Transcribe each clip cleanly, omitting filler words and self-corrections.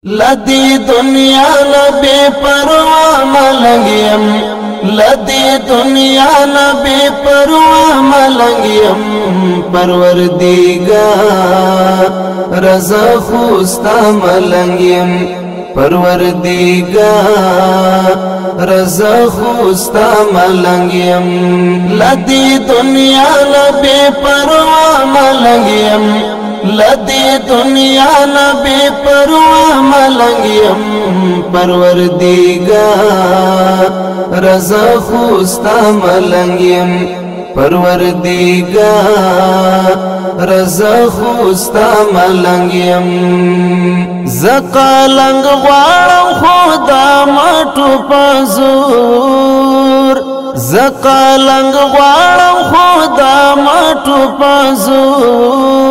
لدی دنیا نبی پروا ملنگیم لدی دنیا نبی پروا ملنگیم پروردگار رضا خوستا ملنگیم پروردگار رضا خوستا ملنگیم لدی دنیا نبی پروا ملنگیم لدی دنیا نبی پروا ملنگیم پروردگار رضا خوستا ملنگیم پروردگار رضا خوستا ملنگیم زقالنگ غوارم خدا مٹو پازور زقالنگ غوارم خدا مٹو پازور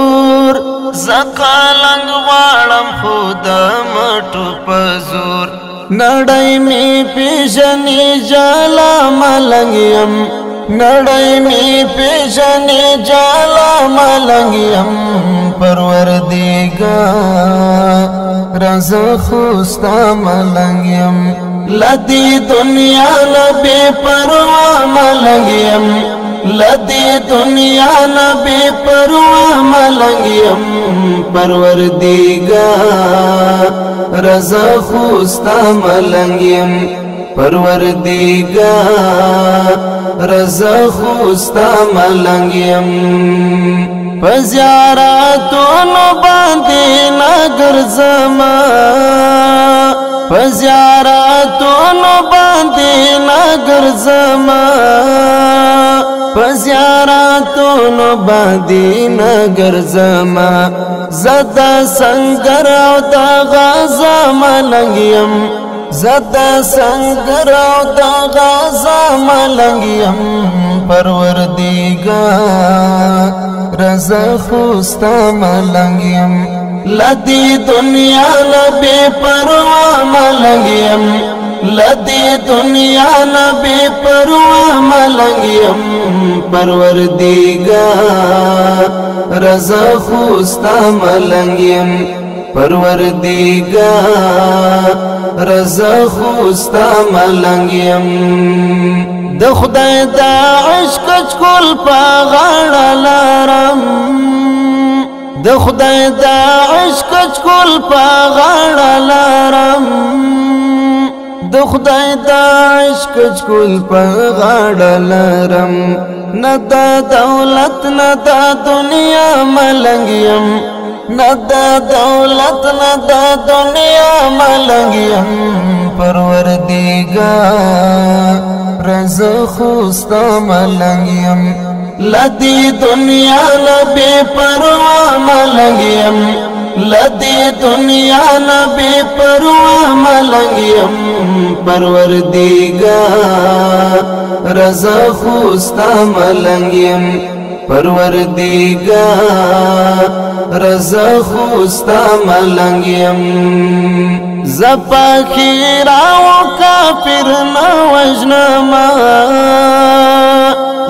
زقالنگ غوارم خدا مٹو پازور نڑائی می پیشنی جالا ملنگیم نڑائی می پیشنی جالا ملنگیم پروردگار رضا خوستا ملنگیم لدی دنیا نبی پروا ملنگیم لدی دنیا نبی پروا ملنگیم پروردگار رضا خوستا ملنگیم پروردگار رضا خوستا ملنگیم پزیارتونو باندې نګرځما پزیارتونو باندې نګرځما پزیارتونو باندې نګرځما زدا سنگر او د غزا ملنگیم زدا سنگر او د غزا ملنگیم پروردگار رضا خوستا ملنگیم لدی دنیا نبی پروا ملنگیم لدی دنیا نبی پروا ملنگیم پروردگار رضا خوستا ملنگیم پروردگار رضا خوستا ملنگیم د خدای دا عشق چکول پا غاڑا لارم د خدای دا عشق چکول پا غاڑا لارم د خدای دا عشق چکول پا غاڑا لارم ندا دولت ندا دنیا ملنگیم ندا دولت ندا دنیا ملنگیم پروردگار رضا خوستا ملنگیم لدی دنیا نبی پروا ملنگیم لدی دنیا نبی پروا ملنگیم پروردگار رضا خوستا ملنگیم پروردگار رضا خوستا ملنگیم زپا خیراو کافر نوجنما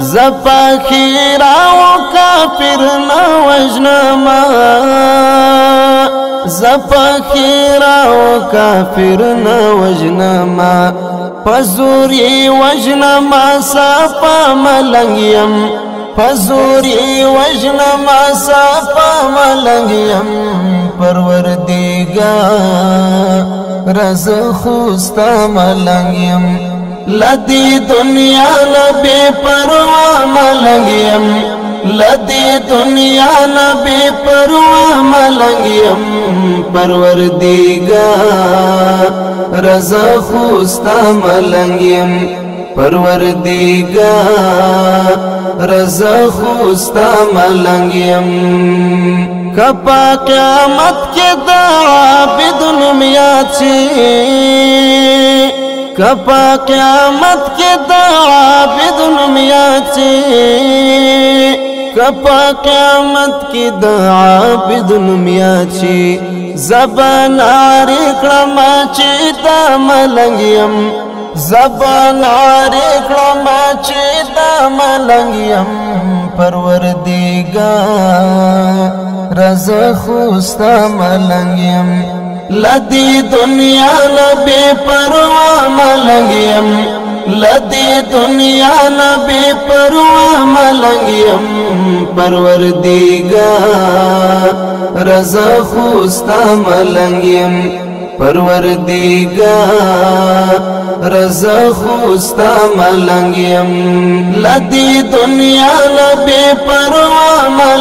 زپا خیراو کافر نوجنما زپا خیراو کافر نوجنما پزوری وجنما سپا ملنگیم پزوری وجنما سپا ملنگیم پروردگار رضا خوستا ملنگیم لدی دنیا نبی پروا ملنگیم لدی دنیا نبی پروا ملنگیم پروردگار رضا خوستا ملنگیم پروردگار رضا خوستا ملنگیم کپا قیامت کے دا عابد نمیات چی کپا قیامت کے دا عابد نمیات چی کپا قیامت کے دا عابد نمیات چی زبان آری کرما چی دا ملنگیم زبان آری کرما چی دا ملنگیم پروردگار رضا خوستا ملنگیم لدی دنیا نبی پروا ملنگیم لدی دنیا نبی پروا ملنگیم پروردگار رضا خوستا ملنگیم پروردگار رضا خوستا ملنگیم لدی دنیا نبی پروا ملنگیم